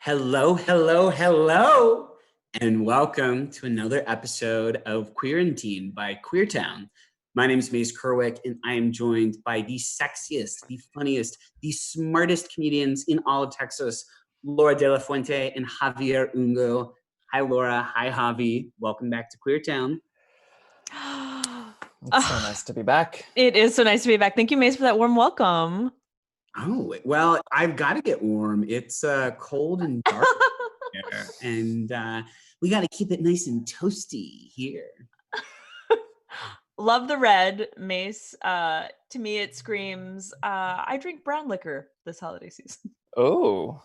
Hello, hello, hello, and welcome to another episode of Queerantine by ColdTowne. My name is Mace Kerwick, and I am joined by the sexiest, the funniest, the smartest comedians in all of Texas, Laura De La Fuente and Javier Ungo. Hi, Laura. Hi, Javi. Welcome back to ColdTowne. It's so nice to be back. It is so nice to be back. Thank you, Mace, for that warm welcome. Oh, well, I've got to get warm. It's cold and dark here, and we got to keep it nice and toasty here. Love the red, Mace. To me, it screams, I drink brown liquor this holiday season. Oh,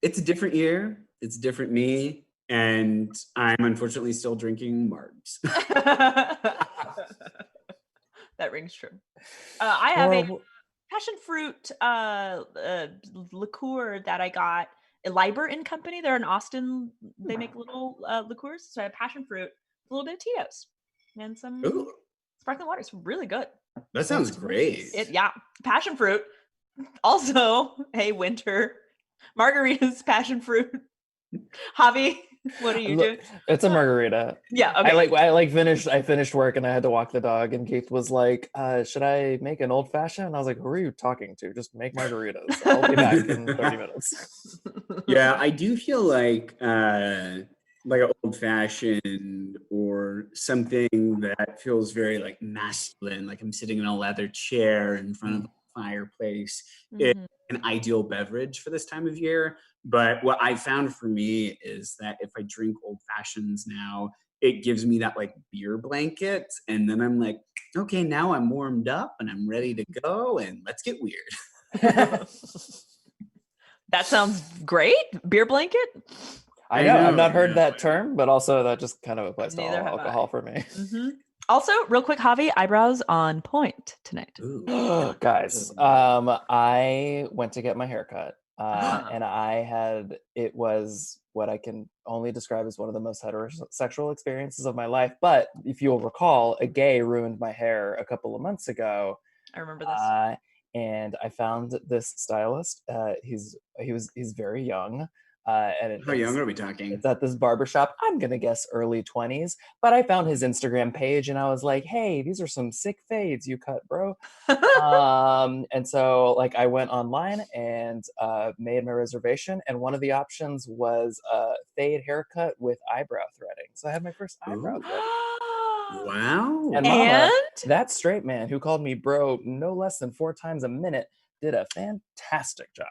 it's a different year. It's a different me. And I'm unfortunately still drinking margs. That rings true. I have a passion fruit liqueur that I got at Liber and Company. They're in Austin. They make little liqueurs. So I have passion fruit, a little bit of Tito's, and some sparkling water. It's really good. That sounds great. Passion fruit. Also, hey, winter margaritas, passion fruit. Javi, what are you doing? It's a margarita. Yeah, okay. I finished work and I had to walk the dog, and Keith was like, should I make an old fashioned? And I was like, who are you talking to? Just make margaritas. I'll be back in 30 minutes. Yeah, I do feel like an old fashioned or something that feels very like masculine, like I'm sitting in a leather chair in front of a fireplace. It's an ideal beverage for this time of year. But what I found for me is that if I drink old fashions now, it gives me that like beer blanket. And then I'm like, okay, now I'm warmed up and I'm ready to go and let's get weird. That sounds great. Beer blanket? I know. I've not heard that term, but also that just kind of applies to all alcohol for me. Also, real quick, Javi, eyebrows on point tonight. Guys, I went to get my haircut. And it was what I can only describe as one of the most heterosexual experiences of my life. But if you'll recall, a gay ruined my hair a couple of months ago. I remember this. And I found this stylist. He's very young. How young are we talking? It's at this barbershop. I'm gonna guess early 20s. But I found his Instagram page and I was like, hey, these are some sick fades you cut, bro. And so like I went online and made my reservation, and one of the options was fade haircut with eyebrow threading. So I had my first eyebrow threading. Wow. And Mama, that straight man who called me bro no less than 4 times a minute, did a fantastic job.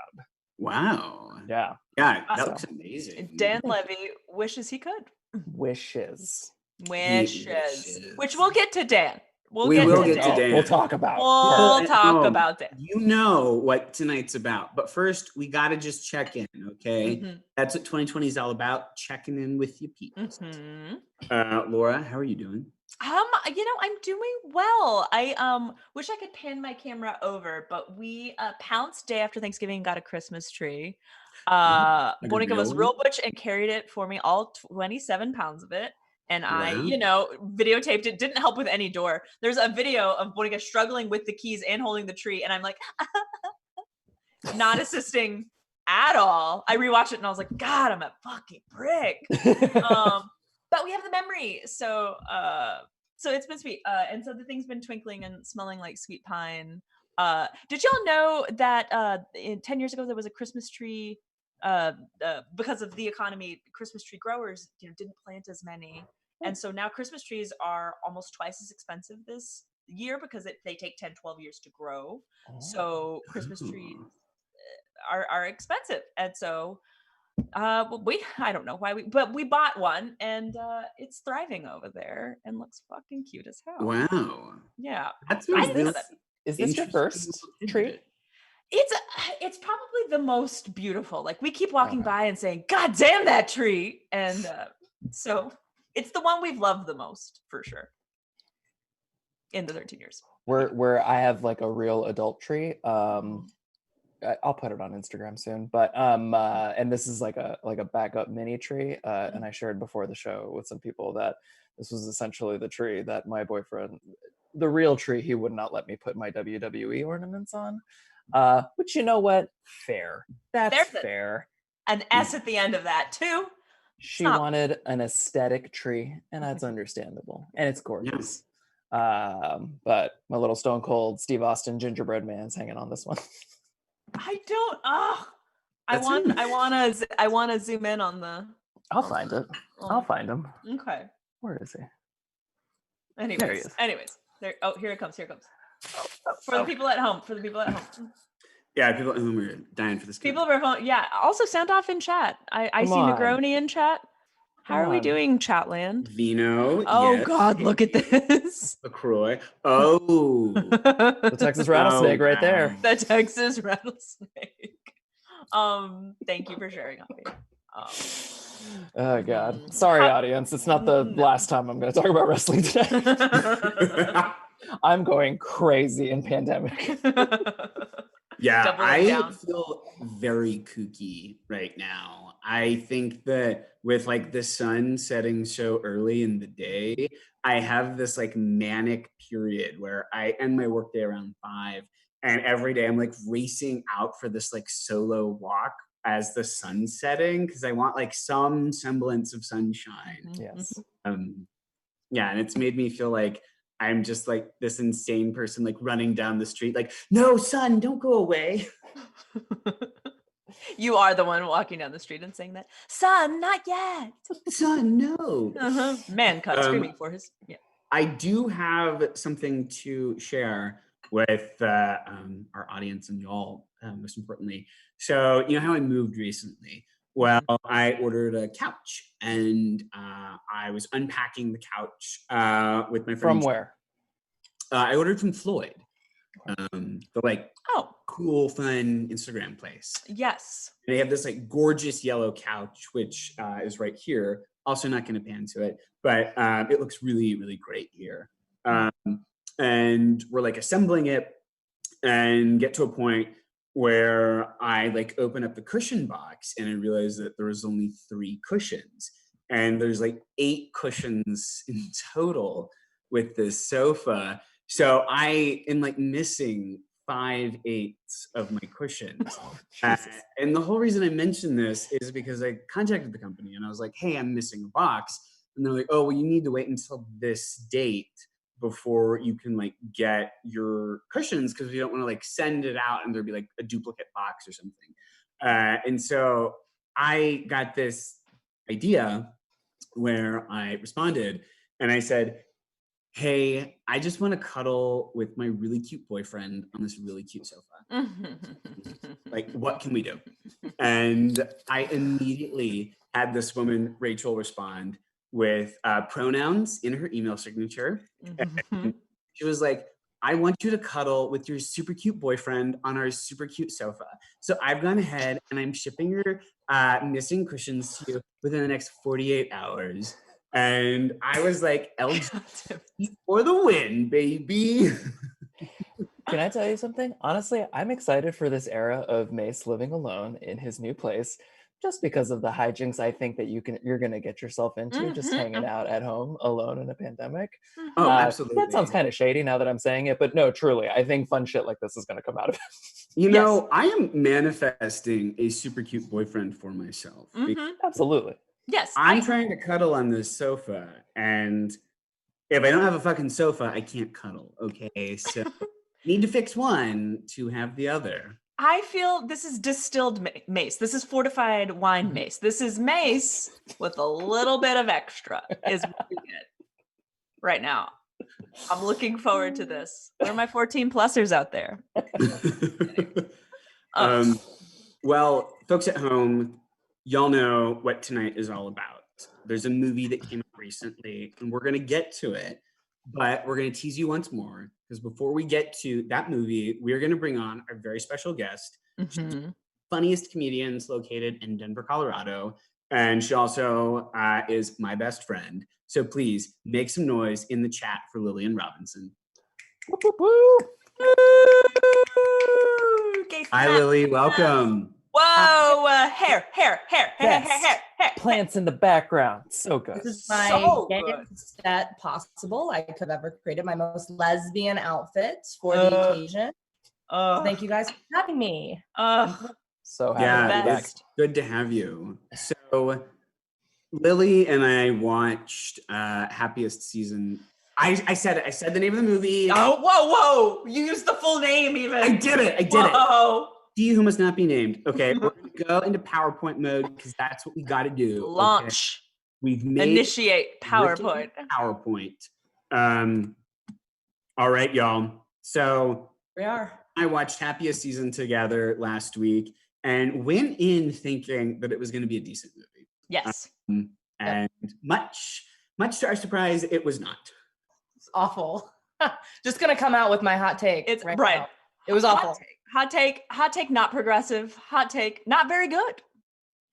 Wow. Yeah. Yeah, that looks amazing. Dan Levy wishes he could. Wishes. Which we'll get to Dan. We will get to Dan. We'll talk about. We'll talk about Dan. You know what tonight's about. But first, we got to just check in, okay? That's what 2020 is all about, checking in with you people. Laura, how are you doing? I'm doing well. I wish I could pan my camera over, but we pounced day after Thanksgiving and got a Christmas tree. Monica was real butch and carried it for me, all 27 pounds of it. And I, videotaped it. Didn't help with any door. There's a video of Monica struggling with the keys and holding the tree, and I'm like, not assisting at all. I rewatched it and I was like, God, I'm a fucking prick. But we have the memory, so it's been sweet. And so the thing's been twinkling and smelling like sweet pine. Did y'all know that 10 years ago there was a Christmas tree? Because of the economy, Christmas tree growers didn't plant as many, and so now Christmas trees are almost twice as expensive this year because they take 10-12 years to grow. So Christmas trees are expensive, and so I don't know why but we bought one, and it's thriving over there and looks fucking cute as hell. Wow. Yeah. Is this your first tree? It's probably the most beautiful. Like, we keep walking by and saying, God damn that tree. And so it's the one we've loved the most, for sure, in the 13 years. Where I have like a real adult tree. I'll put it on Instagram soon, but and this is like a backup mini tree, and I shared before the show with some people that this was essentially the tree that my boyfriend, the real tree, he would not let me put my WWE ornaments on. Which, you know what? Fair. That's There's fair. An S at the end of that too. She Stop. wanted an aesthetic tree, and that's understandable. And it's gorgeous. But my little Stone Cold Steve Austin gingerbread man's hanging on this one. I don't. Oh, I That's him. want to zoom in on the. I'll find it. I'll find him. Okay. Where is he? Anyways. There he is. There. Oh, here it comes. For the people at home. Yeah, people at home are dying for this. People at home. Yeah. Also, sound off in chat. I see Negroni in chat. How are we doing, Chatland? Vino. Oh yes. God, look at this. LaCroix. Oh. The Texas rattlesnake right there. The Texas rattlesnake. Thank you for sharing, Avi. Oh God. Sorry, audience. It's not the last time I'm going to talk about wrestling today. I'm going crazy in pandemic. Yeah, I feel very kooky right now. I think that with like the sun setting so early in the day, I have this like manic period where I end my workday around 5, and every day I'm like racing out for this like solo walk as the sun's setting because I want like some semblance of sunshine. Yes. Yeah, and it's made me feel like I'm just like this insane person like running down the street like, no, sun, don't go away. You are the one walking down the street and saying that. Sun, not yet. Sun, no. Man cut screaming for his. Yeah. I do have something to share with our audience and y'all, most importantly. So, you know how I moved recently? Well, I ordered a couch, and I was unpacking the couch with my friend. From where? I ordered from Floyd, the like cool, fun Instagram place. Yes. They have this like gorgeous yellow couch, which is right here. Also not going to pan to it, but it looks really, really great here. And we're like assembling it and get to a point where I like open up the cushion box and I realize that there was only 3 cushions, and there's like 8 cushions in total with this sofa. So I am like missing 5/8 of my cushions. And the whole reason I mentioned this is because I contacted the company and I was like, hey, I'm missing a box. And they're like, oh, well, you need to wait until this date before you can like get your cushions, because we don't want to like send it out and there'd be like a duplicate box or something. And so I got this idea where I responded and I said, hey, I just want to cuddle with my really cute boyfriend on this really cute sofa. Like, what can we do? And I immediately had this woman, Rachel, respond with pronouns in her email signature. And she was like, I want you to cuddle with your super cute boyfriend on our super cute sofa. So I've gone ahead and I'm shipping your missing cushions to you within the next 48 hours. And I was like, LGBT for the win, baby. Can I tell you something? Honestly, I'm excited for this era of Mace living alone in his new place, just because of the hijinks I think that you're gonna get yourself into just hanging out at home alone in a pandemic. Oh, absolutely. That sounds kind of shady now that I'm saying it, but no, truly, I think fun shit like this is gonna come out of it. You know, I am manifesting a super cute boyfriend for myself. Absolutely. Yes. I'm trying to cuddle on this sofa, and if I don't have a fucking sofa, I can't cuddle. Okay, so need to fix one to have the other. I feel this is distilled mace. This is fortified wine mace. This is mace with a little bit of extra is what we get right now. I'm looking forward to this. Where are my 14-plussers out there? Well, folks at home, y'all know what tonight is all about. There's a movie that came out recently, and we're going to get to it, but we're going to tease you once more, because before we get to that movie, we're going to bring on our very special guest, funniest comedians located in Denver, Colorado, and she also is my best friend. So please make some noise in the chat for Lillian Robinson. Hi, Lily. Welcome. Whoa, hair. Plants in the background. So good. This is my gayest set possible I could have ever created. My most lesbian outfit for the occasion. Oh, Thank you guys for having me. So happy Yeah, to be back. it's good to have you. So Lily and I watched Happiest season. I said it. I said the name of the movie. Oh, whoa. You used the full name even. I did it. Whoa. He who must not be named. Okay, we're going to go into PowerPoint mode because that's what we got to do. Okay? Launch. We've made Initiate PowerPoint. All right, y'all. So We are. I watched Happiest season together last week and went in thinking that it was going to be a decent movie. Yes. And much to our surprise, it was not. It's awful. Just gonna come out with my hot take. It's right. Now. It was awful. Hot take, not progressive. Hot take, not very good.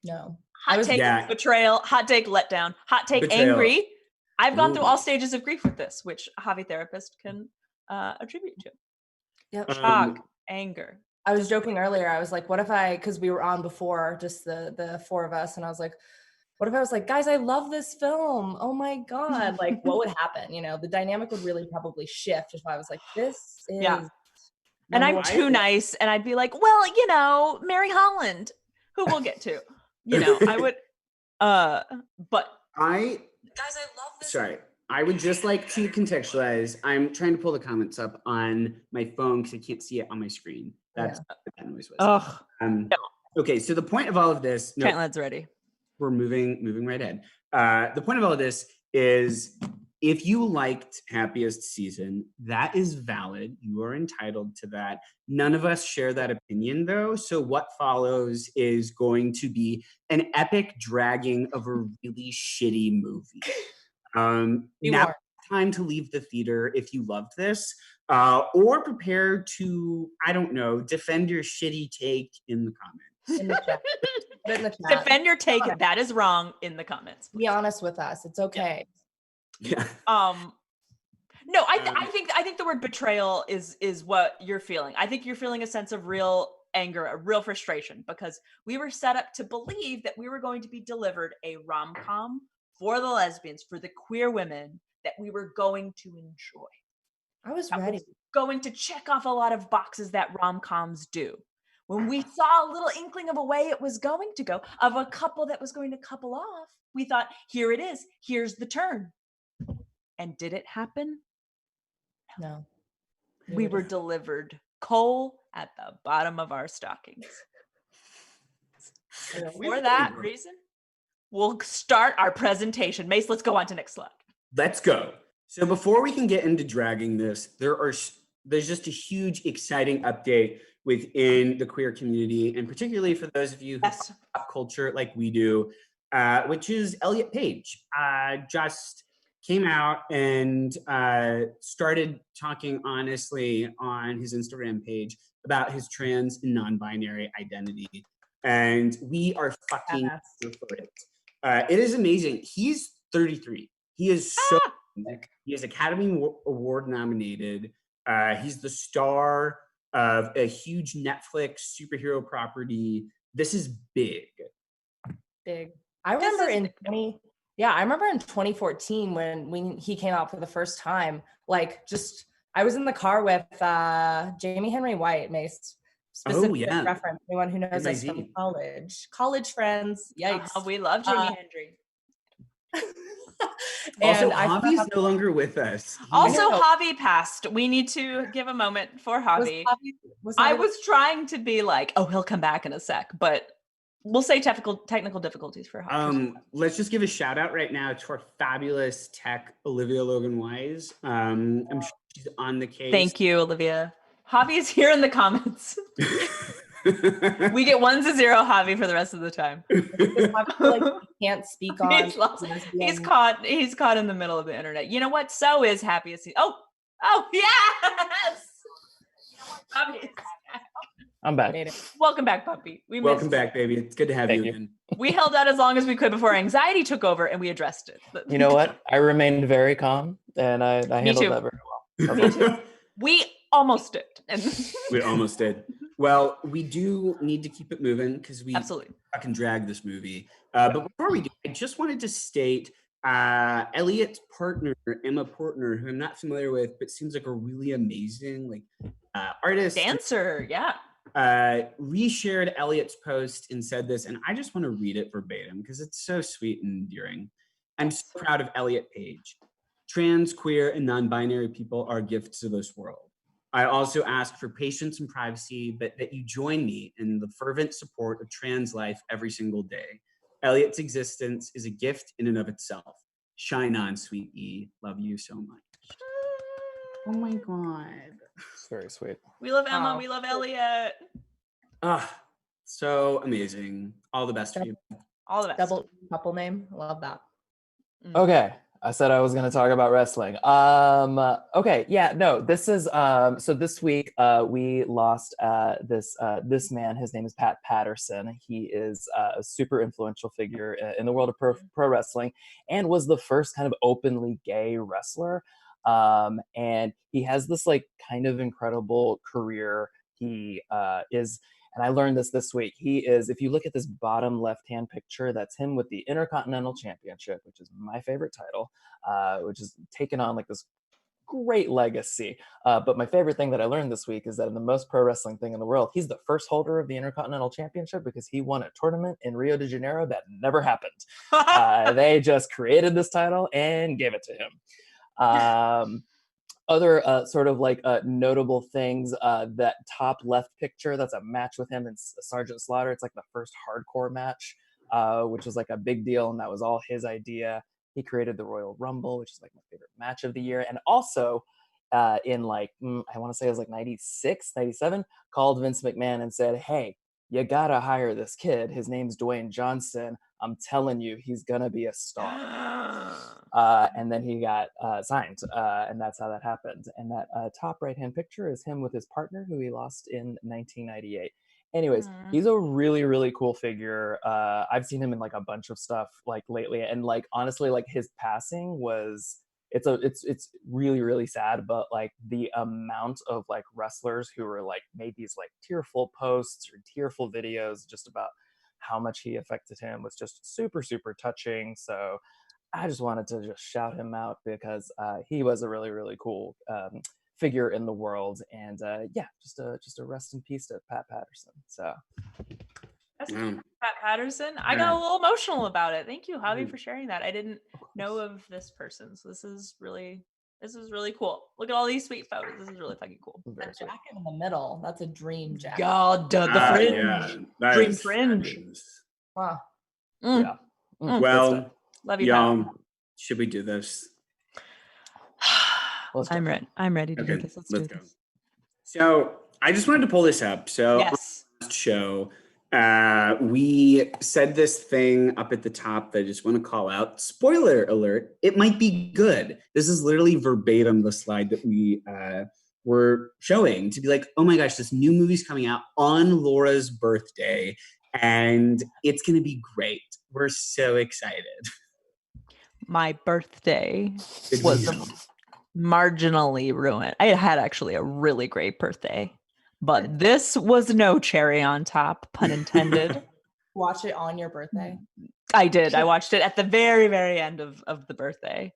No. Hot take, betrayal. Hot take, letdown. Hot take, Betrayal. angry. I've gone through all stages of grief with this, which Javi therapist can attribute to. Yep. Shock, anger. I was joking earlier. I was like, what if because we were on before, just the four of us, and I was like, what if I was like, guys, I love this film. Oh my God. Like, what would happen? You know, the dynamic would really probably shift if I was like, this is. Yeah. And I'm too nice. And I'd be like, well, Mary Holland, who we'll get to. I would, but. Guys, I love this. Sorry. I would just like to contextualize. I'm trying to pull the comments up on my phone because I can't see it on my screen. That's what that noise was. Oh. Okay, so the point of all of this. Cantlin's ready. We're moving right ahead. The point of all of this is if you liked Happiest season, that is valid. You are entitled to that. None of us share that opinion, though. So what follows is going to be an epic dragging of a really shitty movie. Now time to leave the theater if you loved this, or prepare to, I don't know, defend your shitty take in the comments. In the chat. Defend your take. That is wrong in the comments. Be honest with us. It's okay. Yeah. No, I think the word betrayal is what you're feeling. I think you're feeling a sense of real anger, a real frustration, because we were set up to believe that we were going to be delivered a rom-com for the lesbians, for the queer women that we were going to enjoy. I was ready. Going to check off a lot of boxes that rom-coms do. When we saw a little inkling of a way it was going to go, of a couple that was going to couple off, we thought, here it is. Here's the turn. And did it happen? No. We were delivered coal at the bottom of our stockings. For that reason, we'll start our presentation. Mace, let's go on to next slide. Let's go. So before we can get into dragging this, there's just a huge, exciting update within the queer community, and particularly for those of you who love pop culture like we do, which is Elliot Page. Just came out and started talking honestly on his Instagram page about his trans and non-binary identity. And we are fucking here for it. It is amazing. He's 33. He is so he is Academy Award nominated. He's the star of a huge Netflix superhero property. This is big. Big. I remember in 2014 when he came out for the first time, I was in the car with Jamie Henry White, Mace. Specific reference, anyone who knows us from college friends. Yikes. We love Jamie Henry. Also, Javi's no longer with us. Javi passed. We need to give a moment for Javi. I was trying to be like, oh, he'll come back in a sec, but we'll say technical difficulties for Javi. Let's just give a shout out right now to our fabulous tech, Olivia Logan Wise. I'm sure she's on the case. Thank you, Olivia. Javi is here in the comments. We get 1 to 0 Javi for the rest of the time. He can't speak on. He's caught in the middle of the internet. You know what? So is Happiest. Oh yes. I'm back. Welcome back, puppy. Welcome back, baby. It's good to have you again. We held out as long as we could before anxiety took over, and we addressed it. You know what? I remained very calm, and I handled that very well. Me too. We almost did. We almost did. Well, we do need to keep it moving because we fucking drag this movie. But before we do, I just wanted to state Elliot's partner, Emma Portner, who I'm not familiar with, but seems like a really amazing, artist. Dancer, yeah. Reshared Elliot's post and said this, and I just want to read it verbatim because it's so sweet and endearing. I'm so proud of Elliot Page. Trans, queer, and non-binary people are gifts to this world. I also ask for patience and privacy, but that you join me in the fervent support of trans life every single day. Elliot's existence is a gift in and of itself. Shine on, sweet E. Love you so much. Oh my God. It's very sweet. We love Emma. Wow. We love Elliot. So amazing. All the best for you. All the best. Double couple name. Love that. Okay. I said I was going to talk about wrestling. Okay. Yeah, no, this is, so this week, we lost, this man. His name is Patterson. He is a super influential figure in the world of pro wrestling and was the first kind of openly gay wrestler. And he has this like kind of incredible career. He, is, and I learned this week. He is, if you look at this bottom left-hand picture, that's him with the Intercontinental Championship, which is my favorite title, which is taken on like this great legacy. But my favorite thing that I learned this week is that in the most pro wrestling thing in the world, he's the first holder of the Intercontinental Championship because he won a tournament in Rio de Janeiro that never happened. They just created this title and gave it to him. Other sort of like notable things, that top left picture, that's a match with him and Sergeant Slaughter. It's like the first hardcore match, which was like a big deal, and that was all his idea. He created the Royal Rumble, which is like my favorite match of the year. And also in like, I want to say it was like 96, 97, called Vince McMahon and said, hey, you gotta hire this kid. His name's Dwayne Johnson. I'm telling you, he's gonna be a star. And then he got signed, and that's how that happened. And that top right-hand picture is him with his partner, who he lost in 1998. Anyways, he's a really, really cool figure. I've seen him in like a bunch of stuff like lately, and like honestly, like his passing was it's really, really sad. But like the amount of like wrestlers who were like made these like tearful posts or tearful videos just about how much he affected him was just super, super touching. So I just wanted to just shout him out because he was a really, really cool figure in the world. And yeah, just a rest in peace to Pat Patterson. So that's Pat Patterson. I got a little emotional about it. Thank you, Javi, for sharing that. I didn't know of this person, so this is really cool. Look at all these sweet photos. This is really fucking cool. That jacket in the middle, that's a dream jacket. God, the fringe. Yeah, dream fringe. Wow. yeah. Well, love you, y'all, should we do this? I'm ready to do Okay, this. Let's go. do this. So I just wanted to pull this up. So Yes. on the last show, we said this thing up at the top that I just want to call out. Spoiler alert, it might be good. This is literally verbatim the slide that we were showing to be like, oh my gosh, this new movie's coming out on Laura's birthday and it's going to be great. We're so excited. My birthday was marginally ruined. I had actually a really great birthday, but this was no cherry on top, pun intended. Watch it on your birthday? I did. I watched it at the very, very end of the birthday.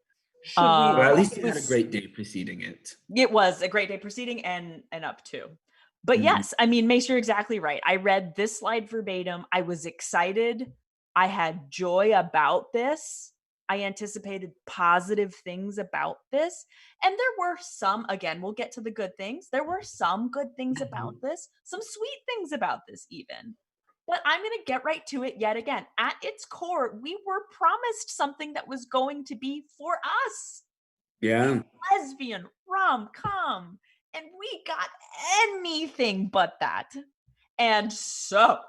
Well, at least you had a great day preceding it. It was a great day preceding and up to. But yes, I mean, Mace, you're exactly right. I read this slide verbatim. I was excited. I had joy about this. I anticipated positive things about this. And there were some, again, we'll get to the good things. There were some good things about this, some sweet things about this even. But I'm going to get right to it yet again. At its core, we were promised something that was going to be for us. Yeah. Lesbian rom-com. And we got anything but that. And so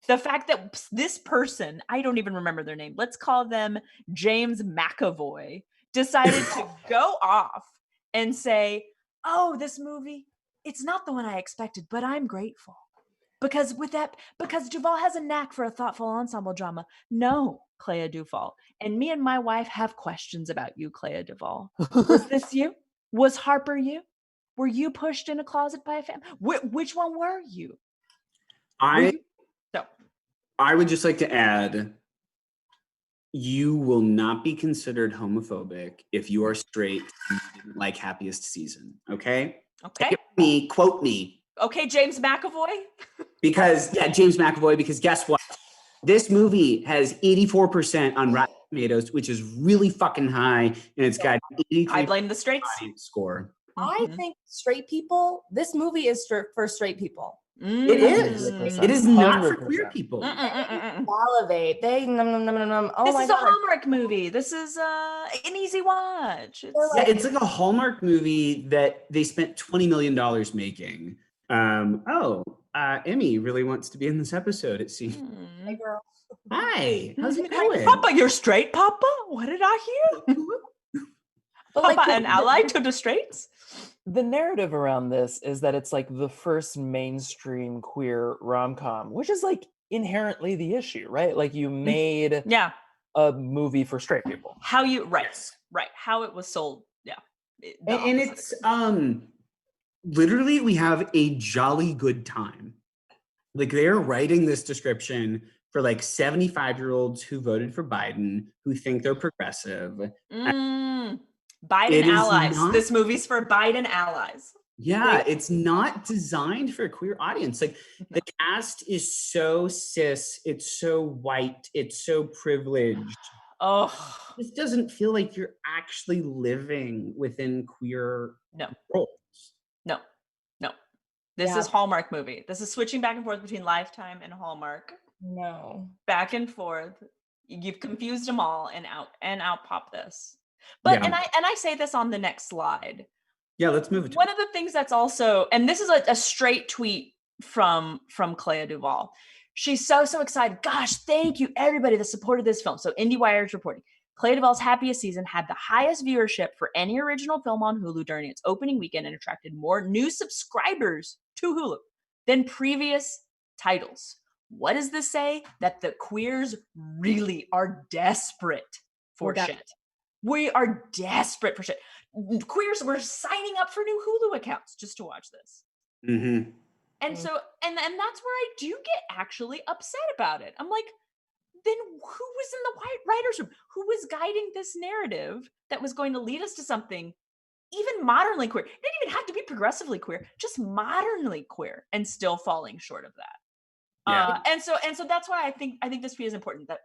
the fact that this person, I don't even remember their name, let's call them James McAvoy, decided to go off and say, oh, this movie, it's not the one I expected, but I'm grateful. Because Duvall has a knack for a thoughtful ensemble drama. No, Clea Duvall. And me and my wife have questions about you, Clea Duvall. Was this you? Was Harper you? Were you pushed in a closet by a family? Which one were you? I would just like to add, you will not be considered homophobic if you are straight and you didn't like Happiest season, okay? Okay. Quote me. Okay, James McAvoy. Because James McAvoy, because guess what? This movie has 84% on Rotten Tomatoes, which is really fucking high, and it's got 83% I blame the straights. audience score. I think straight people, this movie is for straight people. It is. 100%. It is not for 100%. queer people. Salivate. They Oh this my is God. a Hallmark movie. This is an easy watch. It's like a Hallmark movie that they spent $20 million making. Emmy really wants to be in this episode, it seems. Hey, girl. Hi, how's it going? Papa, you're straight, Papa? What did I hear? But Papa, like an ally to the straights? The narrative around this is that it's like the first mainstream queer rom-com, which is like inherently the issue, right? Like you made a movie for straight people. How it was sold. Yeah. And it's literally we have a jolly good time. Like they're writing this description for like 75-year-olds who voted for Biden, who think they're progressive. Biden allies. This movie's for Biden allies. Yeah, it's not designed for a queer audience. Like the cast is so cis, it's so white, it's so privileged. Oh, this doesn't feel like you're actually living within queer roles. No. This is Hallmark movie. This is switching back and forth between Lifetime and Hallmark. No. Back and forth. You've confused them all and out pop this. But and I say this on the next slide. Yeah, let's move it. One of the things that's also, and this is a straight tweet from Clea Duvall. She's so excited. Gosh, thank you everybody that supported this film. So IndieWire is reporting. Clea Duvall's Happiest season had the highest viewership for any original film on Hulu during its opening weekend and attracted more new subscribers to Hulu than previous titles. What does this say? That the queers really are desperate for shit. We are desperate for shit. Queers were signing up for new Hulu accounts just to watch this. Mm-hmm. And so, and that's where I do get actually upset about it. I'm like, then who was in the writer's room? Who was guiding this narrative that was going to lead us to something even modernly queer? It didn't even have to be progressively queer, just modernly queer, and still falling short of that. Yeah. And so that's why I think this is important. That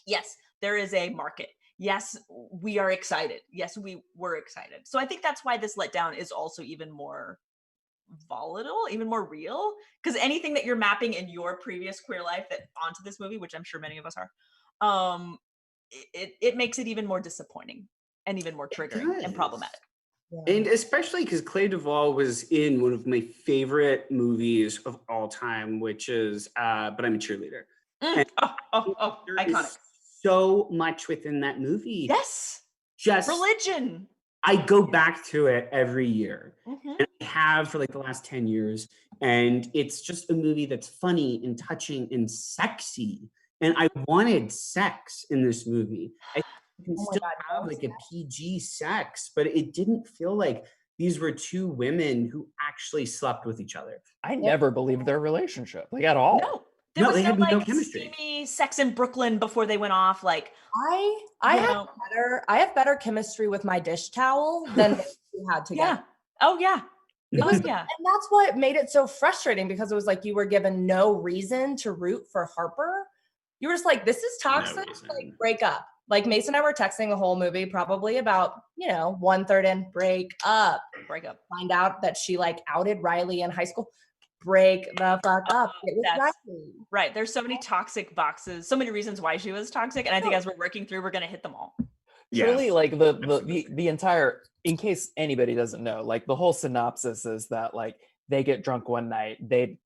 yes, there is a market. Yes, we are excited. Yes, we were excited. So I think that's why this letdown is also even more volatile, even more real, because anything that you're mapping in your previous queer life that onto this movie, which I'm sure many of us are, it makes it even more disappointing and even more triggering and problematic. Yeah. And especially because Clea Duvall was in one of my favorite movies of all time, which is But I'm a Cheerleader. Iconic. So much within that movie. Yes. Just religion. I go back to it every year. Mm-hmm. And I have for like the last 10 years. And it's just a movie that's funny and touching and sexy. And I wanted sex in this movie. I can still have like a PG sex, but it didn't feel like these were two women who actually slept with each other. I never believed their relationship, like at all. No. There was they had no like chemistry. Steamy sex in Brooklyn before they went off. Like I have better chemistry with my dish towel than we had together. Yeah. Oh yeah. And that's what made it so frustrating, because it was like you were given no reason to root for Harper. You were just like, this is toxic. Like, break up. Like Mason and I were texting the whole movie, probably about 1/3 in. Break up. Find out that she like outed Riley in high school. Break the fuck up. It was Riley. Right. There's so many toxic boxes, so many reasons why she was toxic, and I think as we're working through, we're gonna hit them all. Truly, like the entire, in case anybody doesn't know, like the whole synopsis is that like they get drunk one night, I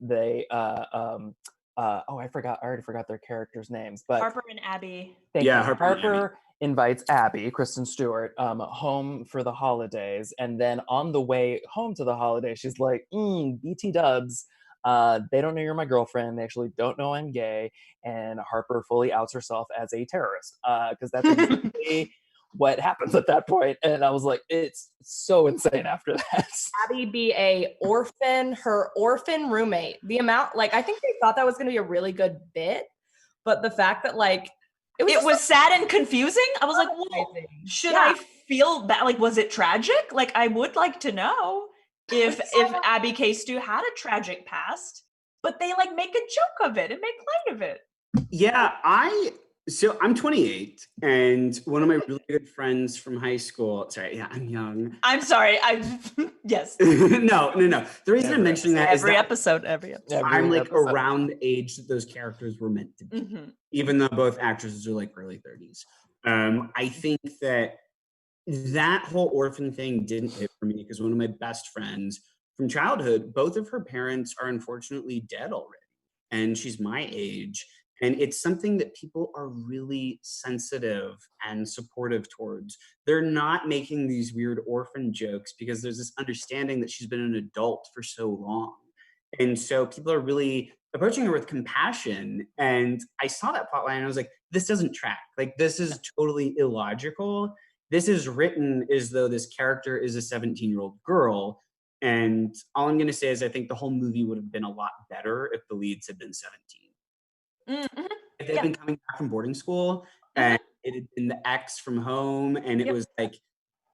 already forgot their characters' names, but Harper and Abby. Harper invites Abby, Kristen Stewart, home for the holidays, and then on the way home to the holidays, she's like, BT dubs, they don't know you're my girlfriend, they actually don't know I'm gay, and Harper fully outs herself as a terrorist, because that's exactly what happens at that point. And I was like, it's so insane after that. Abby be her orphan roommate. The amount, like, I think they thought that was going to be a really good bit, but the fact that like, it was sad and confusing. I was like, well, should I feel bad? Like, was it tragic? Like, I would like to know. if Abby K. Stu had a tragic past, but they like make a joke of it and make light of it. Yeah, so I'm 28, and one of my really good friends from high school. Sorry, yeah, I'm young. I'm sorry. Yes. No. The reason I'm mentioning that is Every that episode. I'm like around the age that those characters were meant to be, even though both actresses are like early 30s. I think that whole orphan thing didn't hit for me because one of my best friends from childhood, both of her parents are unfortunately dead already, and she's my age. And it's something that people are really sensitive and supportive towards. They're not making these weird orphan jokes because there's this understanding that she's been an adult for so long. And so people are really approaching her with compassion. And I saw that plot line and I was like, this doesn't track. Like, this is totally illogical. This is written as though this character is a 17-year-old girl. And all I'm going to say is I think the whole movie would have been a lot better if the leads had been 17. If they'd been coming back from boarding school and it had been the ex from home and it was like,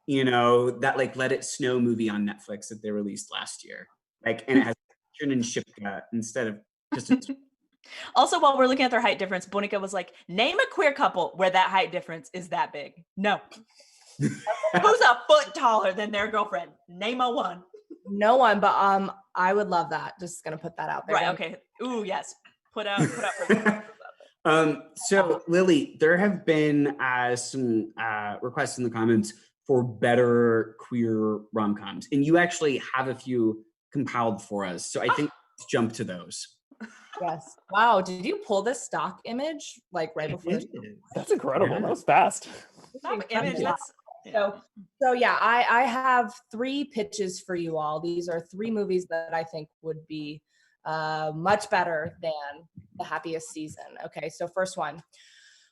that like Let It Snow movie on Netflix that they released last year. Like, and it has Patterson and Shipka instead of just Also, while we're looking at their height difference, Bonica was like, name a queer couple where that height difference is that big. No. Who's a foot taller than their girlfriend? Name a one. No one, but I would love that. Just gonna put that out there. Right, okay. Ooh, yes. Put out for So Lily, there have been some requests in the comments for better queer rom-coms, and you actually have a few compiled for us. So I think let's jump to those. Yes. Wow. Did you pull this stock image like right before? That's incredible. That was fast. So yeah, I have 3 pitches for you all. These are 3 movies that I think would be much better than The Happiest Season. Okay, so first one,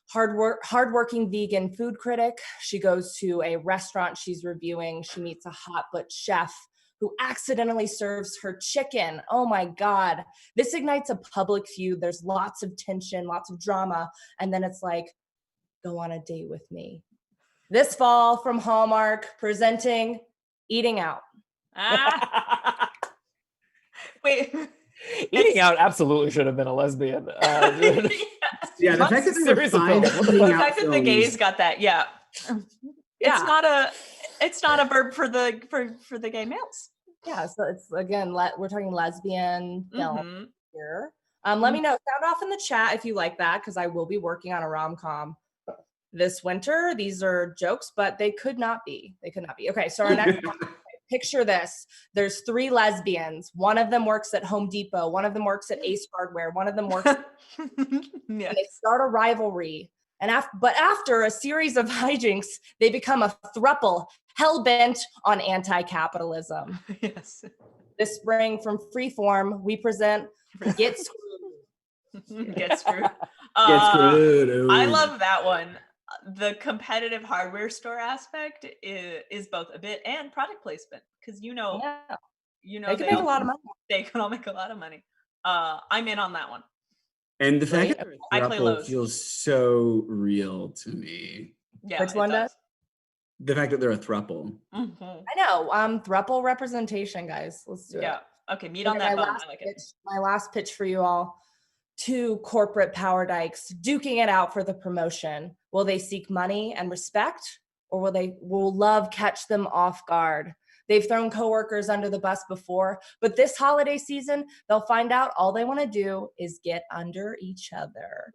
hardworking vegan food critic. She goes to a restaurant she's reviewing. She meets a hot butt chef who accidentally serves her chicken. Oh my God. This ignites a public feud. There's lots of tension, lots of drama. And then it's like, go on a date with me. This fall from Hallmark, presenting Eating Out. Wait. Eating Out absolutely should have been a lesbian. Yeah, the fact that there were 5 the fact that the gays got that, yeah. It's not a verb for the gay males. Yeah, so it's again, we're talking lesbian film here. Let me know. Sound off in the chat if you like that, because I will be working on a rom-com this winter. These are jokes, but they could not be. Okay, so our next one. Picture this. There's 3 lesbians. One of them works at Home Depot. One of them works at Ace Hardware. One of them works and they start a rivalry. But after a series of hijinks, they become a throuple hell-bent on anti-capitalism. Yes. This spring from Freeform, we present Get Screwed. Get Screwed. Get Screwed. I love that one. The competitive hardware store aspect is both a bit and product placement, because they can make a lot of money. They can all make a lot of money. I'm in on that one. And the fact that throuple feels so real to me. Yeah, which one does? The fact that they're a throuple. Mm-hmm. I know. Throuple representation, guys. Let's do it. Yeah. Okay. Meet on that bone. I like it. My last pitch for you all. 2 corporate power dykes duking it out for the promotion. Will they seek money and respect, or will love catch them off guard? They've thrown coworkers under the bus before, but this holiday season, they'll find out all they want to do is get under each other.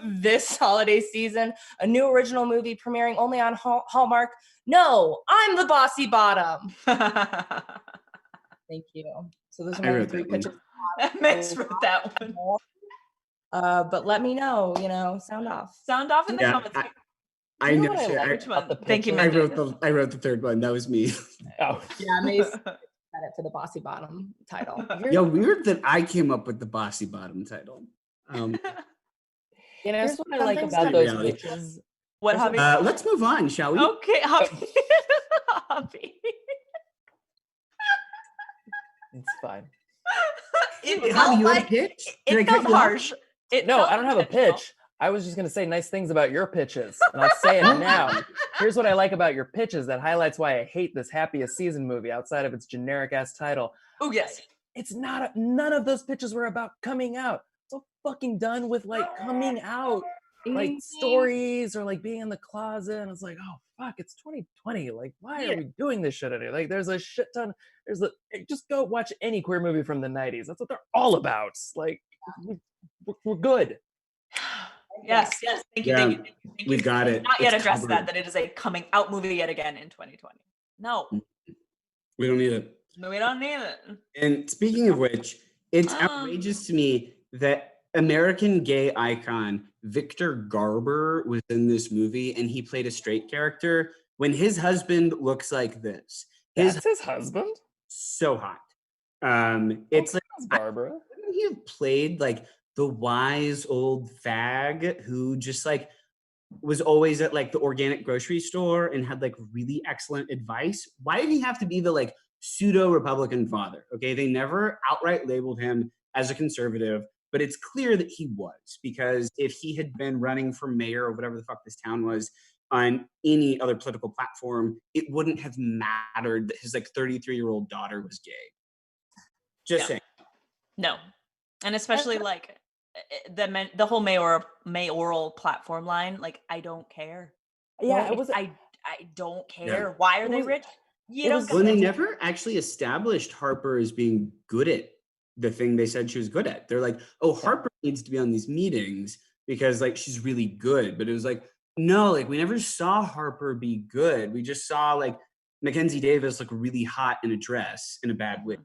This holiday season, a new original movie premiering only on Hallmark. No, I'm the bossy bottom. Thank you. So those are my 3 pitches. Max wrote that one. But let me know, sound off. Sound off in the comments. I know. Thank you. I wrote the 3rd one. That was me. Oh, yeah, Mace credit for the bossy bottom title. Yeah, weird that I came up with the bossy bottom title. Here's what I like about those bitches. What hobby? Let's move on, shall we? Okay, hobby. It's fine. It felt harsh. I don't have a pitch. I was just going to say nice things about your pitches, and I'll say it now. here's what I like about your pitches that highlights why I hate this Happiest Season movie outside of its generic ass title. Oh yes. It's not, none of those pitches were about coming out. So fucking done with like coming out, like stories or like being in the closet. And it's like, oh fuck, it's 2020. Like, why are we doing this shit anymore? Like, there's a shit ton. Just go watch any queer movie from the 90s. That's what they're all about. Like, we're good. Yes. Thank you. Thank you. We've got it. Not yet addressed that it is a coming out movie yet again in 2020. No. We don't need it. No, we don't need it. And speaking of which, it's outrageous to me that American gay icon Victor Garber was in this movie and he played a straight character when his husband looks like this. That's his husband? So hot. It's like Barbara. Wouldn't he have played like the wise old fag who just like was always at like the organic grocery store and had like really excellent advice? Why did he have to be the like pseudo Republican father? Okay, they never outright labeled him as a conservative, but it's clear that he was, because if he had been running for mayor or whatever the fuck this town was on any other political platform, it wouldn't have mattered that his like 33-year-old daughter was gay. Just saying. No. And especially like the whole mayoral platform line, like, I don't care. Yeah, I don't care. Yeah. Why are they rich? When they never actually established Harper as being good at the thing they said she was good at. They're like, oh, Harper needs to be on these meetings because like she's really good. But it was like, no, like we never saw Harper be good. We just saw like Mackenzie Davis look really hot in a dress in a bad wig.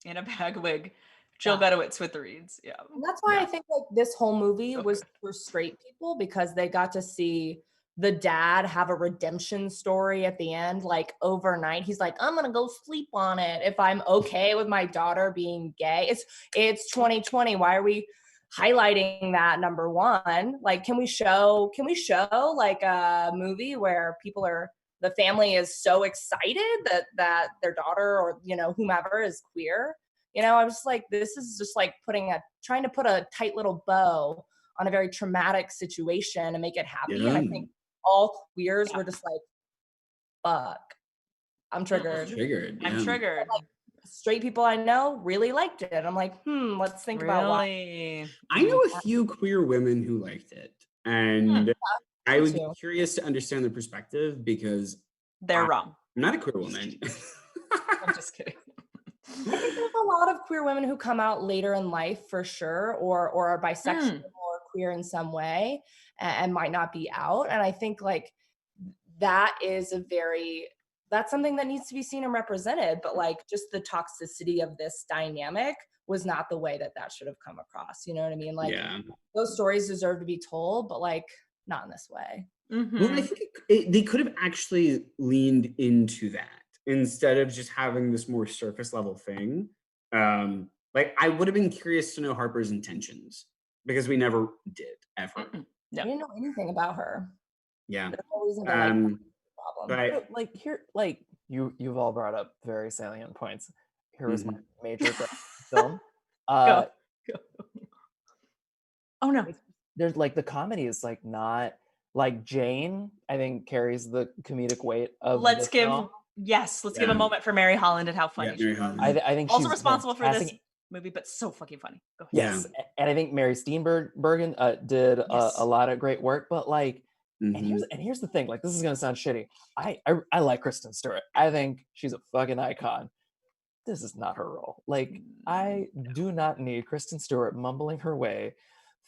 In a bad wig. Jill Bedowitz with the reeds. Yeah. And that's why I think like this whole movie was for straight people, because they got to see the dad have a redemption story at the end. Like overnight, he's like, I'm gonna go sleep on it if I'm okay with my daughter being gay. It's 2020. Why are we highlighting that? Number one, like, can we show like a movie where the family is so excited that their daughter or, you know, whomever is queer? You know, I was like, this is just like trying to put a tight little bow on a very traumatic situation and make it happy. Yeah. And I think all queers were just like, fuck, I'm triggered. I'm triggered. Like, straight people I know really liked it. I'm like, let's think about why. I know a few queer women who liked it. And I would be curious to understand their perspective, because they're wrong. I'm not a queer woman. I'm just kidding. I think there's a lot of queer women who come out later in life for sure, or are bisexual or queer in some way and might not be out. And I think like that's something that needs to be seen and represented, but like just the toxicity of this dynamic was not the way that should have come across. You know what I mean? Like those stories deserve to be told, but like not in this way. Mm-hmm. Well, I think they could have actually leaned into that instead of just having this more surface level thing. Like I would have been curious to know Harper's intentions, because we never did ever. No. I didn't know anything about her. Yeah. There's no reason to problem. Right. Like here, like you've all brought up very salient points. Here was my major film. Go. Oh no. There's like the comedy is like not like Jane, I think, carries the comedic weight of let's give a moment for Mary Holland and how funny she is. I think also she's responsible for this movie, but so fucking funny. Go ahead. Yes, and I think Mary Steenburgen did a lot of great work, but like, and here's the thing, like this is gonna sound shitty. I like Kristen Stewart. I think she's a fucking icon. This is not her role. Like, I do not need Kristen Stewart mumbling her way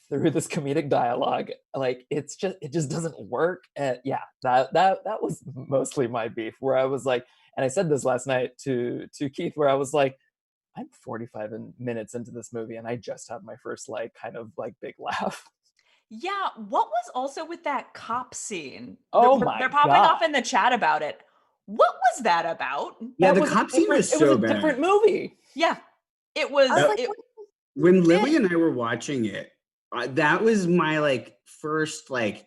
through this comedic dialogue. Like it just doesn't work. And that was mostly my beef, where I was like, and I said this last night to Keith, where I was like, I'm 45 minutes into this movie and I just had my first like kind of like big laugh. Yeah, what was also with that cop scene? They're popping off in the chat about it. What was that about? Yeah, the cop scene was so bad. It was a different movie. Yeah, it was. When Lily and I were watching it, that was my like first like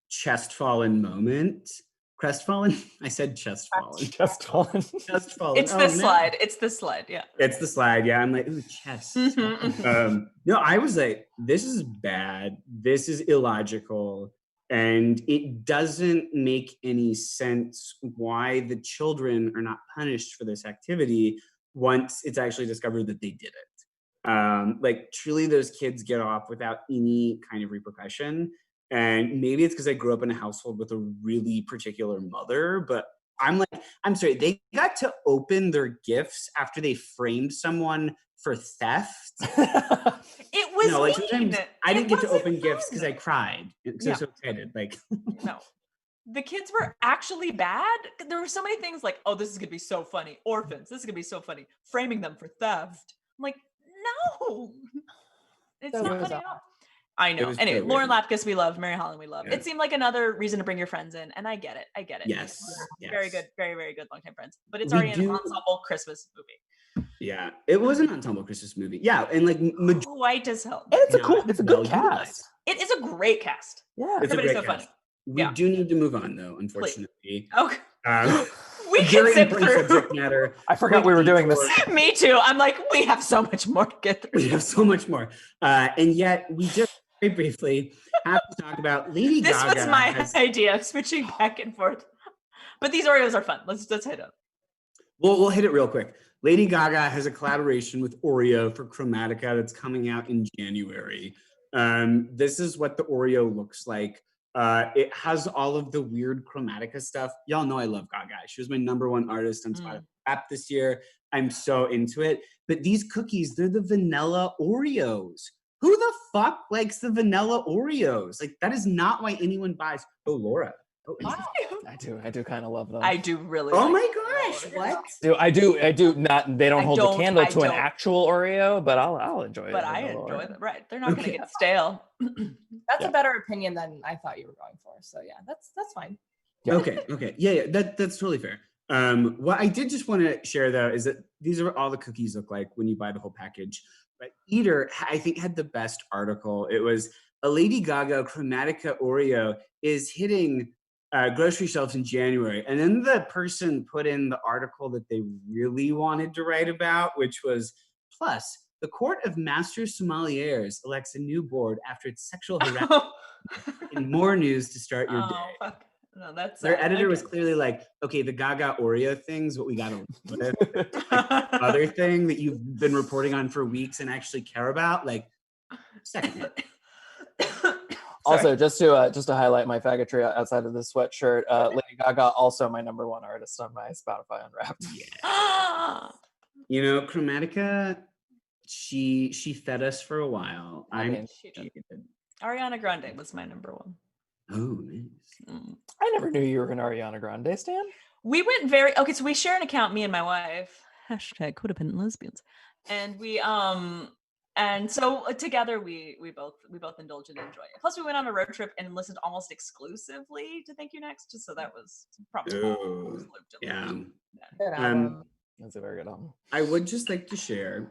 chest-fallen moment. Crestfallen? I said chest-fallen. Chest-fallen. Chest-fallen. It's the slide. It's the slide, yeah. It's the slide, yeah. I'm like, ooh, chest. No, I was like, this is bad. This is illogical. And it doesn't make any sense why the children are not punished for this activity once it's actually discovered that they did it. Like, truly, those kids get off without any kind of repercussion. And maybe it's because I grew up in a household with a really particular mother, but I'm like, I'm sorry, they got to open their gifts after they framed someone for theft. It was No, like mean. sometimes I It didn't get to wasn't open gifts because fun. I cried because I was so excited. Like, No. The kids were actually bad. There were so many things like, oh, this is going to be so funny. Orphans, this is going to be so funny. Framing them for theft. I'm like, no. It's So not bizarre. funny at all. I It know. was Anyway, so Lauren weird. Lapkus, we love. Mary Holland, we love. Yeah. It seemed like another reason to bring your friends in, and I get it. I get it. Yes, We're Very yes. good, very, very good longtime friends. But it's We already an do- ensemble Christmas movie. Yeah, it was an ensemble Christmas movie. Yeah, and like White as hell. And it's a Not cool, it's a well good cast. utilized. It is a great cast. Yeah. It's a Everybody's great so cast. funny. We Yeah. do need to move on, though, unfortunately. Okay. We can Very zip important through. subject matter. I forgot we were doing this. Me too. I'm like, we have so much more to get through. We have so much more. And yet, we just very briefly have to talk about Lady This Gaga. was my idea of switching back and forth. But these Oreos are fun. Let's hit them. We'll hit it real quick. Lady Gaga has a collaboration with Oreo for Chromatica that's coming out in January. This is what the Oreo looks like. It has all of the weird Chromatica stuff. Y'all know I love Gaga. She was my #1 artist on Spotify Rap this year. I'm so into it. But these cookies, they're the vanilla Oreos. Who the fuck likes the vanilla Oreos? Like, that is not why anyone buys. Oh, Laura. Oh, I do kind of love them. I do really. oh like my Oreos. gosh, what? I do not. They don't I hold don't- the candle I to an don't. actual Oreo, but I'll enjoy it. But I vanilla enjoy Oreo. them. Right. They're not going to Okay. get stale. That's Yeah. a better opinion than I thought you were going for. So yeah, that's fine. Yeah. Okay. Yeah, that's totally fair. What I did just want to share, though, is that these are what all the cookies look like when you buy the whole package. But Eater, I think, had the best article. It was a Lady Gaga Chromatica Oreo is hitting grocery shelves in January. And then the person put in the article that they really wanted to write about, which was, plus, the Court of Master Sommeliers elects a new board after its sexual harassment. And more news to start your day. Oh, fuck. No, that's Their sad. editor was Okay. clearly like, okay, the Gaga Oreo thing's what we got to live with. Other thing that you've been reporting on for weeks and actually care about, like, second. Also, just to highlight my faggotry outside of the sweatshirt, Lady Gaga also my #1 artist on my Spotify Unwrapped. You know, Chromatica, she fed us for a while. I mean, she did. Ariana Grande was my #1. Oh, nice. I never knew you were an Ariana Grande stan. We went okay, so we share an account, me and my wife. Hashtag codependent lesbians. And we and so together we both indulge and enjoy it. Plus we went on a road trip and listened almost exclusively to Thank You Next. Just so that was probably Ooh, yeah. Good album. That's a very good album. I would just like to share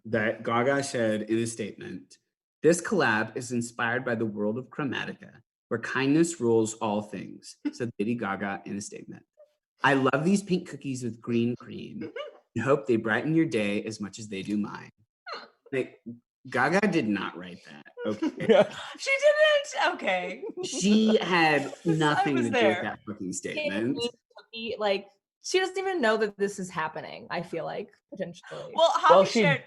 that Gaga said in a statement, "This collab is inspired by the world of Chromatica, where kindness rules all things," said Lady Gaga in a statement. "I love these pink cookies with green cream and hope they brighten your day as much as they do mine." Like, Gaga did not write that. Okay. She didn't. Okay. She had nothing was to do there. with that fucking statement. Like, she doesn't even know that this is happening, I feel like, potentially. Well, Javi shared.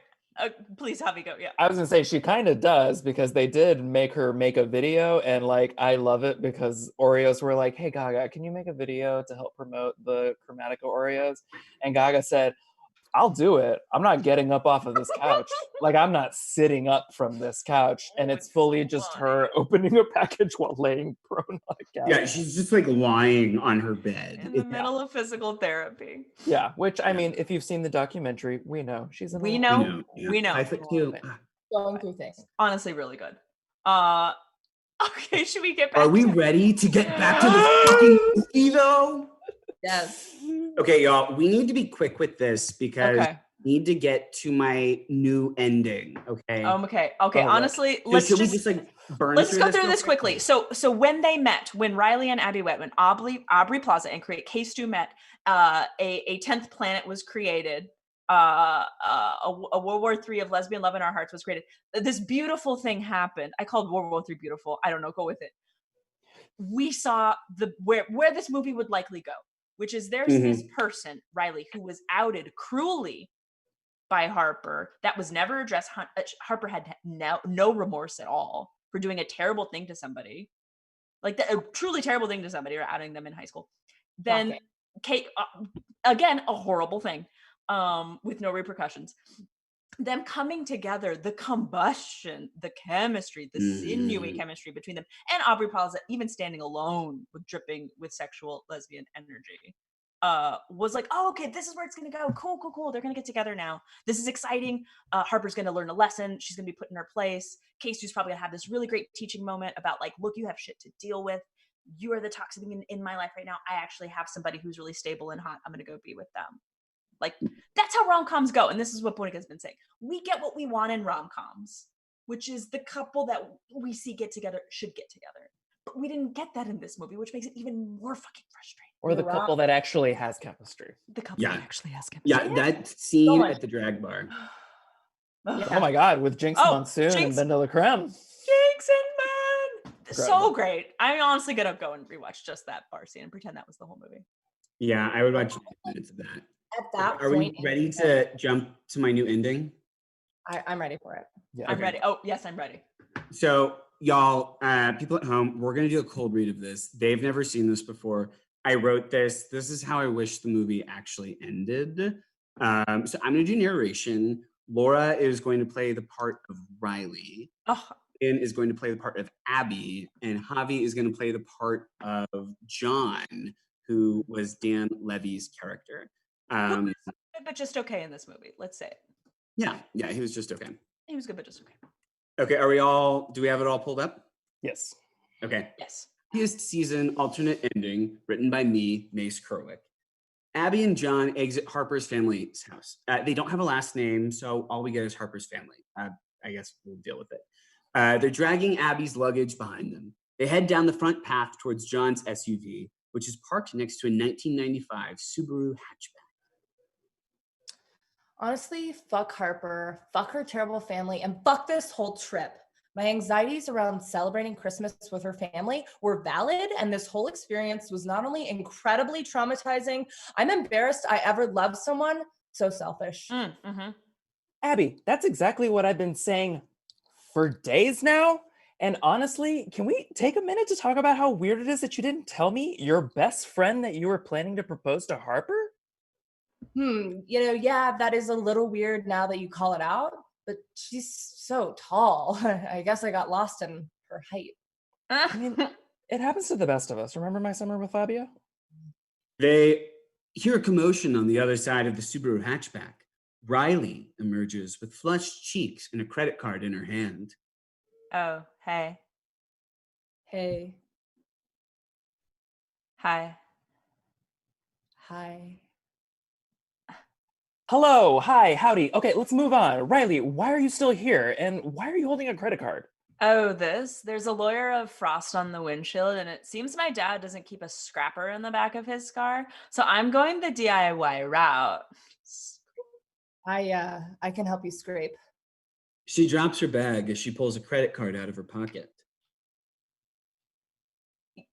Please, Javi, go. Yeah. I was gonna say she kind of does because they did make her make a video, and like I love it because Oreos were like, "Hey Gaga, can you make a video to help promote the Chromatica Oreos?" And Gaga said, "I'll do it. I'm not getting up off of this couch. Like I'm not sitting up from this couch." And it's fully just her opening a package while laying prone on a couch. Yeah, she's just like lying on her bed. In the middle of physical therapy. Yeah, which I mean, if you've seen the documentary, we know she's in. We know. I think too. Going through things. Honestly, really good. Okay, should we get back? Are we ready to get back to the fucking movie though? Yes. Okay, y'all, we need to be quick with this because Okay. we need to get to my new ending. Okay. Okay. Oh, Honestly, So let's should just we just like burn let's through go this through real this quick? quickly. So when they met, when Riley and Abby went, when Aubrey Plaza and Kay Stu met, a 10th planet was created. A World War III of lesbian love in our hearts was created. This beautiful thing happened. I called World War III beautiful. I don't know. Go with it. we saw where this movie would likely go, which is there's this person, Riley, who was outed cruelly by Harper that was never addressed. Harper had no remorse at all for doing a terrible thing to somebody, like a truly terrible thing to somebody, or outing them in high school. Then Kate, again, a horrible thing, with no repercussions. Them coming together, the combustion, the chemistry, the sinewy chemistry between them, and Aubrey Plaza even standing alone with dripping with sexual lesbian energy, was like, oh, okay, this is where it's gonna go. Cool. They're gonna get together now. This is exciting. Harper's gonna learn a lesson. She's gonna be put in her place. Casey's probably gonna have this really great teaching moment about like, look, you have shit to deal with. You are the toxic thing in my life right now. I actually have somebody who's really stable and hot. I'm gonna go be with them. Like, that's how rom-coms go. And this is what Bonica's been saying. We get what we want in rom-coms, which is the couple that we see get together should get together. But we didn't get that in this movie, which makes it even more fucking frustrating. Or the couple that actually has chemistry. The couple that actually has chemistry. Yeah, that scene at the drag bar. Oh my God, with Jinx Monsoon and Ben de la Creme. Jinx and Ben! So great. I'm honestly going to go and rewatch just that bar scene and pretend that was the whole movie. Yeah, I would watch minutes of that. At that Are point, we ready to jump to my new ending? I'm ready for it. Yeah. I'm ready. Oh, yes, I'm ready. So, y'all, people at home, we're going to do a cold read of this. They've never seen this before. I wrote this. This is how I wish the movie actually ended. So I'm going to do narration. Laura is going to play the part of Riley. Ian is going to play the part of Abby. And Javi is going to play the part of John, who was Dan Levy's character. But just okay in this movie. Let's say it. Yeah, he was just okay. He was good, but just okay. Okay, do we have it all pulled up? Yes. Okay. Yes. Happiest season alternate ending, written by me, Mace Kerwick. Abby and John exit Harper's family's house. They don't have a last name, so all we get is Harper's family. I guess we'll deal with it. They're dragging Abby's luggage behind them. They head down the front path towards John's SUV, which is parked next to a 1995 Subaru hatchback. Honestly, fuck Harper, fuck her terrible family, and fuck this whole trip. My anxieties around celebrating Christmas with her family were valid, and this whole experience was not only incredibly traumatizing, I'm embarrassed I ever loved someone so selfish. Abby, that's exactly what I've been saying for days now. And honestly, can we take a minute to talk about how weird it is that you didn't tell me your best friend that you were planning to propose to Harper? Yeah, that is a little weird now that you call it out, but she's so tall. I guess I got lost in her height. I mean, it happens to the best of us. Remember my summer with Fabio? They hear a commotion on the other side of the Subaru hatchback. Riley emerges with flushed cheeks and a credit card in her hand. Oh, hey. Hey. Hi. Hi. Hello, hi, howdy. Okay, let's move on. Riley, why are you still here? And why are you holding a credit card? Oh, there's a layer of frost on the windshield, and it seems my dad doesn't keep a scrapper in the back of his car. So I'm going the DIY route. I can help you scrape. She drops her bag as she pulls a credit card out of her pocket.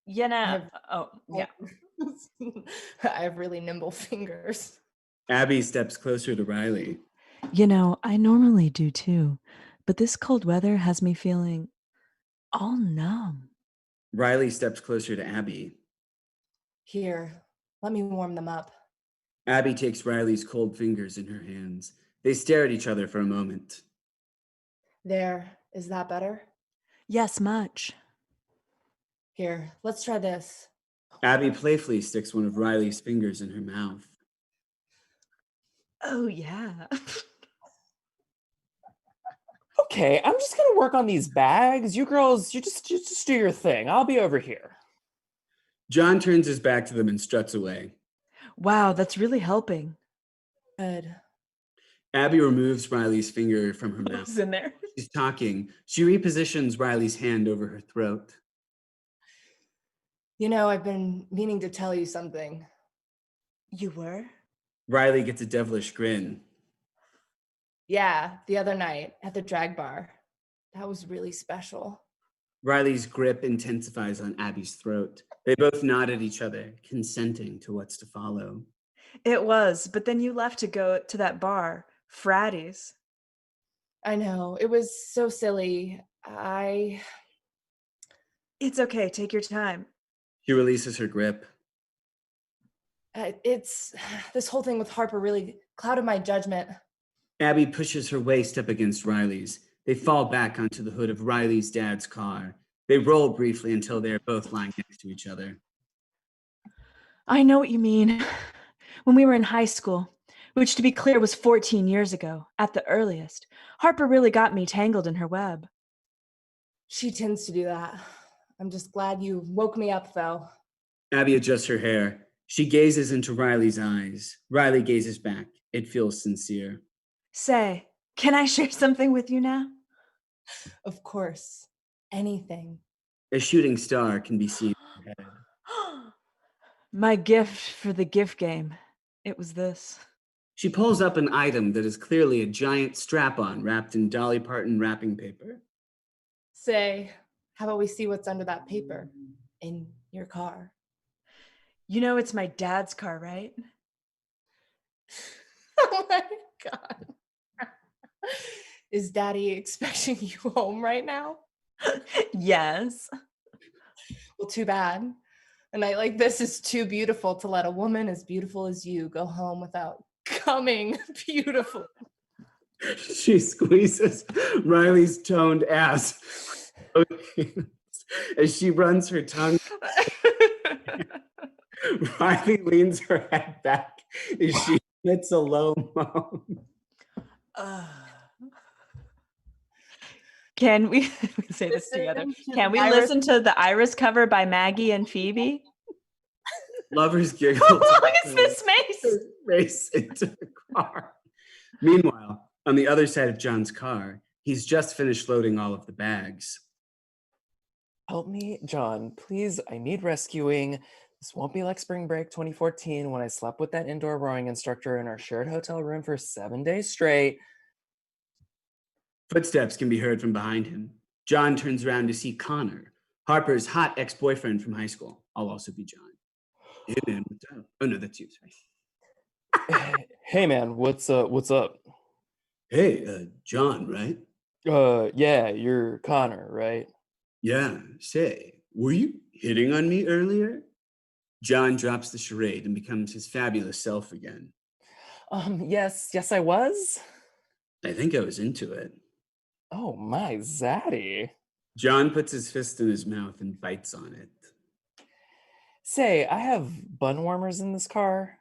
Yeah. I have really nimble fingers. Abby steps closer to Riley. I normally do too, but this cold weather has me feeling all numb. Riley steps closer to Abby. Here, let me warm them up. Abby takes Riley's cold fingers in her hands. They stare at each other for a moment. There, is that better? Yes, much. Here, let's try this. Abby playfully sticks one of Riley's fingers in her mouth. Oh, yeah. Okay, I'm just gonna work on these bags. You girls, you just do your thing. I'll be over here. John turns his back to them and struts away. Wow, that's really helping. Good. Abby removes Riley's finger from her mouth. Who's in there? She's talking. She repositions Riley's hand over her throat. I've been meaning to tell you something. You were? Riley gets a devilish grin. Yeah, the other night at the drag bar. That was really special. Riley's grip intensifies on Abby's throat. They both nod at each other, consenting to what's to follow. It was, but then you left to go to that bar, Fratty's. I know. It was so silly. It's okay. Take your time. She releases her grip. It's this whole thing with Harper really clouded my judgment. Abby pushes her waist up against Riley's. They fall back onto the hood of Riley's dad's car. They roll briefly until they are both lying next to each other. I know what you mean. When we were in high school, which to be clear was 14 years ago, at the earliest, Harper really got me tangled in her web. She tends to do that. I'm just glad you woke me up, though. Abby adjusts her hair. She gazes into Riley's eyes. Riley gazes back. It feels sincere. Say, can I share something with you now? Of course. Anything. A shooting star can be seen ahead. My gift for the gift game. It was this. She pulls up an item that is clearly a giant strap-on wrapped in Dolly Parton wrapping paper. Say, how about we see what's under that paper in your car? You know it's my dad's car, right? Oh my God. Is Daddy expecting you home right now? Yes. Well, too bad. A night like this is too beautiful to let a woman as beautiful as you go home without coming beautiful. She squeezes Riley's toned ass as she runs her tongue. Riley leans her head back as she emits a low moan. Can we say this together? Can we listen to the Iris cover by Maggie and Phoebe? Lovers giggle. How long is this, Mace? Race into the car. Meanwhile, on the other side of John's car, he's just finished loading all of the bags. Help me, John, please. I need rescuing. This won't be like spring break 2014 when I slept with that indoor rowing instructor in our shared hotel room for 7 days straight. Footsteps can be heard from behind him. John turns around to see Connor, Harper's hot ex-boyfriend from high school. I'll also be John. Hey, man, what's up? Oh, no, that's you. Sorry. Hey, man, what's up? Hey, John, right? Yeah, you're Connor, right? Yeah, say, were you hitting on me earlier? John drops the charade and becomes his fabulous self again. Yes, I was. I think I was into it. Oh, my zaddy. John puts his fist in his mouth and bites on it. Say, I have bun warmers in this car.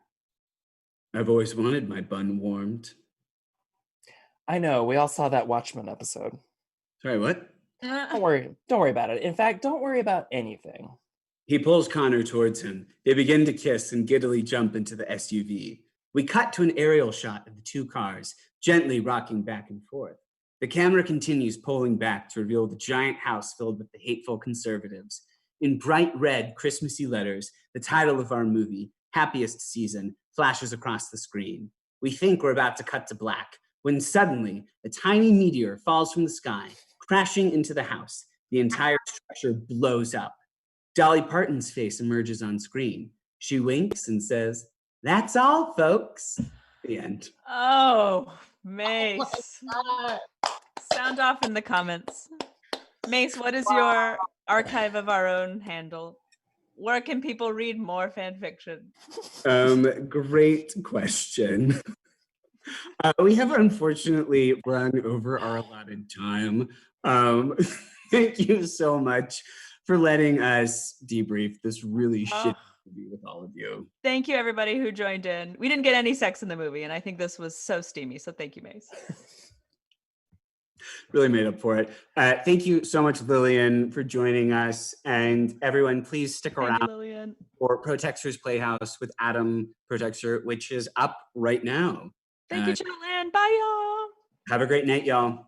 I've always wanted my bun warmed. I know, we all saw that Watchmen episode. Sorry, what? Don't worry about it. In fact, don't worry about anything. He pulls Connor towards him. They begin to kiss and giddily jump into the SUV. We cut to an aerial shot of the two cars, gently rocking back and forth. The camera continues pulling back to reveal the giant house filled with the hateful conservatives. In bright red Christmassy letters, the title of our movie, Happiest Season, flashes across the screen. We think we're about to cut to black, when suddenly a tiny meteor falls from the sky, crashing into the house. The entire structure blows up. Dolly Parton's face emerges on screen. She winks and says, "That's all, folks." The end. Oh, Mace. Sound off in the comments. Mace, what is your archive of our own handle? Where can people read more fan fiction? Great question. We have unfortunately run over our allotted time. Thank you so much for letting us debrief this really shitty movie with all of you. Thank you, everybody who joined in. We didn't get any sex in the movie, and I think this was so steamy, so thank you, Mace. Really made up for it. Thank you so much, Lillian, for joining us. And everyone, please stick around Lillian. for Protexter's Playhouse with Adam Protexter, which is up right now. Thank you, Chatland. Bye, y'all. Have a great night, y'all.